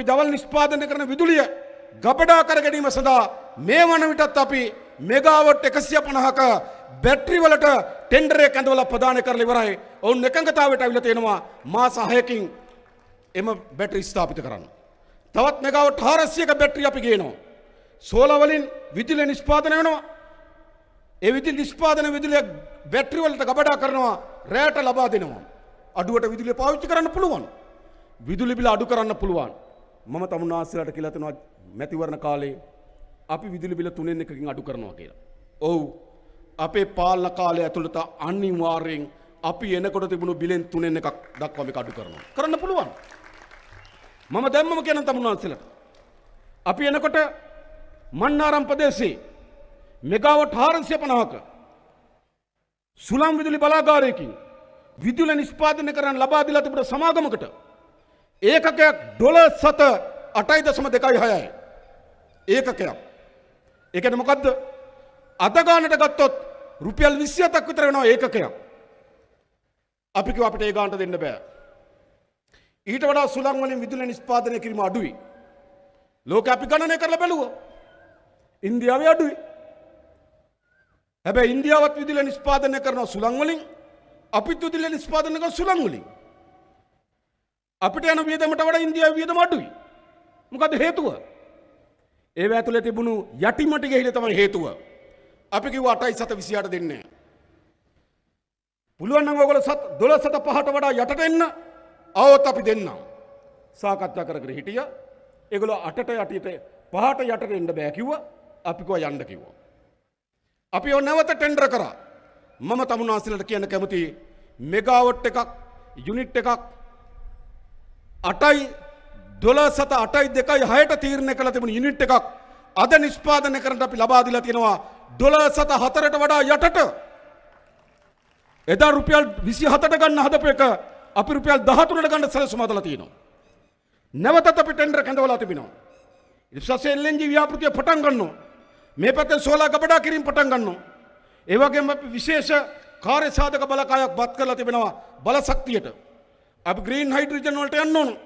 අපි දවල් නිෂ්පාදනය කරන විදුලිය ගබඩා කර ගැනීම සඳහා මේ වන විටත් අපි මෙගාවොට් 150ක බැටරි වලට ටෙන්ඩර් එක ඇඳවලා ප්‍රදානය කරලා ඉවරයි. ඔවුන් එකඟතාවයට අවිලා තියෙනවා මාස 6කින් එම බැටරි ස්ථාපිත කරන්න. තවත් මෙගාවොට් 400ක බැටරි අපි ගේනවා. සෝලාර් වලින් විදුලිය නිෂ්පාදනය වෙනවා. ඒ විදුලි නිෂ්පාදන විදුලිය බැටරි වලට ගබඩා කරනවා, රැයට ලබා දෙනවා. අඩුවට විදුලිය පාවිච්චි කරන්න පුළුවන්. විදුලි බිල අඩු කරන්න පුළුවන්. මම තමුන්නාස්සලාට කියලා තනවා මැතිවරණ කාලේ අපි විදුලි බිල 3න් 1කින් අඩු කරනවා කියලා. ඔව්. අපේ පාලන කාලය ඇතුළත අනිවාර්යෙන් අපි එනකොට තිබුණු බිලෙන් 3න් 1ක් දක්වා මේක අඩු කරනවා. කරන්න පුළුවන්. මම දැම්මම කියන තමුන්නාස්සලාට. අපි එනකොට මන්නාරම් ප්‍රදේශයේ මෙගාවොට් 450ක සුළං විදුලි බලාගාරයකින් විදුලි නිෂ්පාදනය කරන්න ලබා දීලා තිබුණ සමාගමකට ඒකකයක් ඩොලර් 8.26යි. ඒකකයක්. ඒ කියන්නේ මොකද්ද? අද ගානට ගත්තොත් රුපියල් 27ක් විතර වෙනවා ඒකකයක්. අපි කිව්වා අපිට ඒ ගානට දෙන්න බෑ. ඊට වඩා සුළං වලින් විදුලි නිෂ්පාදනය කිරීම අඩුයි. ලෝකෙ අපි ගණනය කරලා බැලුවා. ඉන්දියාවේ අඩුයි. හැබැයි ඉන්දියාවත් විදුලි නිෂ්පාදනය කරන සුළං වලින් අපිත් විදුලි නිෂ්පාදනය කරන සුළං වලින් අපිට යන වියදමට වඩා ඉන්දියාවේ වියදම අඩුයි. මොකද හේතුව? ඒව ඇතුලේ තිබුණු යටිමටි ගෙහිල තමයි හේතුව. අපි කිව්වා 8.728 දෙන්නේ. පුළුවන් නම් ඔයගොල්ලෝ 12.5ට වඩා යටට එන්න આવොත් අපි දෙන්නම්. සාකච්ඡා කර කර හිටියා. ඒගොල්ලෝ 8ට යටියට 5ට යටට එන්න බෑ කිව්වා. අපි කිව්වා යන්න කිව්වා. අපි ඔය නැවත ටෙන්ඩර් කරා. මම තමුන්නාන්සලට කියන්න කැමති මෙගාවොට් එකක් යුනිට් එකක් 8යි ඩොලර් 8.26ට තීරණය කළ තිබුණු යුනිට් එකක් අද නිෂ්පාදනය කරන්න අපි ලබා දීලා තියෙනවා ඩොලර් 4ට වඩා යටට. එදා රුපියල් 27ට ගන්න හදපු එක අපි රුපියල් 13ට ගන්න සැලසුම හදලා තියෙනවා. නැවතත් අපි ටෙන්ඩර් කැඳවලා තිබෙනවා. ඊට පස්සේ LNG ව්‍යාපෘතිය පටන් ගන්නවා. මේ පැත්තෙන් සෝලාර් ගබඩා කිරීම පටන් ගන්නවා. ඒ වගේම අපි විශේෂ කාර්ය සාධක බලකායක් බත් කරලා තිබෙනවා බල ශක්තියට. අපි ග්‍රීන් හයිඩ්‍රජන් වලට යන්න ඕන.